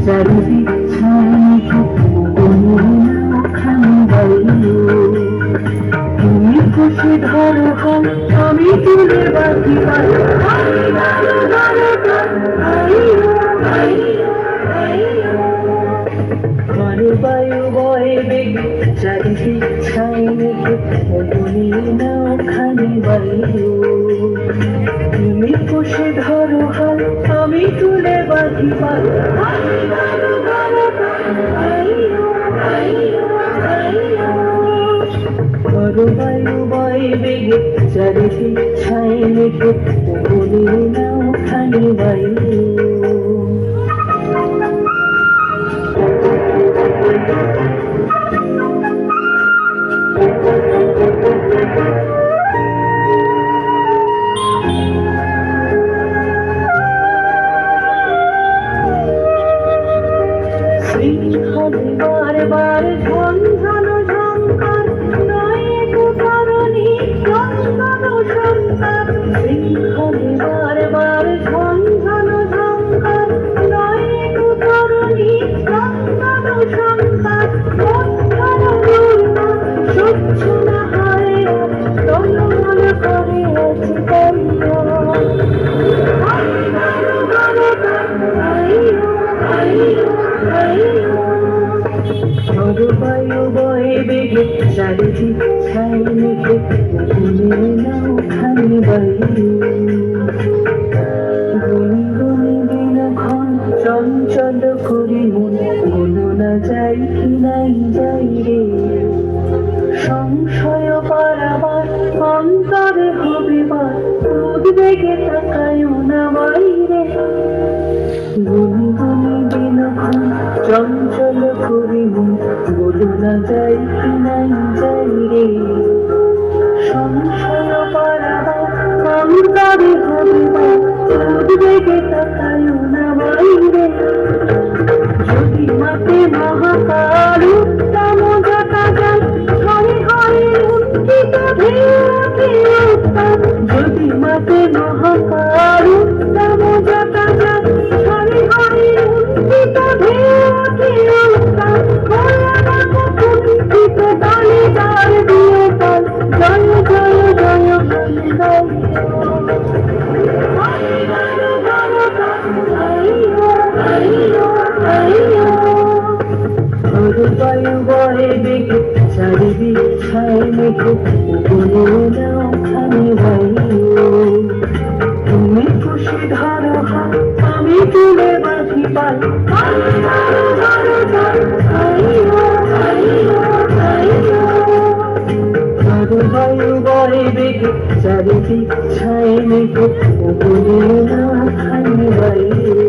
চারিদিক ছায়া খানি বাইলো তুমি খুশি ধরো হাত আমি তুলে বাকি পাই ঘরে বায়ু বয়ে বেগে চারিদিক ছাই মেঘে মনে নাও খানি বাইলো তুমি খুশি ধরো হাত আমি তুলে বাকি পাই বায়ু বয়ে বেগে চারিদিক ছাই মেঘে মনে নাও খানি বাইলো শৃঙ্খলে বারবার ঝঞ্ঝন ঝঙ্কার নয় কুকরণী চন্দন সন্তান শৃঙ্খলে বারবার ঝঞ্ঝন ঝঙ্কার নয় কুকরণী চন্দন সন্তান সহ্য না হয় তলমল করে বায়ু বয়ে বেগে চারিদিক ছাই মেঘে মনে নাও খানি বাইলো গুনগুনি দিনক্ষণ চঞ্চল করি মনে বলো না যাই কি নাই যাই রে সংশয় পারাবার অন্তরে হবে বার উদ্বেগে তাকায়ও না বাইরে গুনগুনি দিনক্ষণ চঞ্চল করি বলো না যাই কি নাই যাই রে সংশয় পারাবার অন্তরে হবে বার উদ্বেগে তাকায়ও না বাইরে যদি মাতে মহাকাল উত্তম যথা যান হরে হরে উত্থিত যদি মাতে মহাকাল উত্তম যথা যান হরে হরে উত্থিত কুণ্ঠিত দলে দ্বার দিয়ে তাল জয় জয় জয় বায়ু বয়ে বেগে চারিদিক ছাই মেঘে বলে নাও খানি বাইলো তুমি খুশি ধরো হাত আমি তুলে বাকি পাই বায়ু বয়ে বেগে চারিদিক ছাই মেঘে বলে নাও খানি বাইলো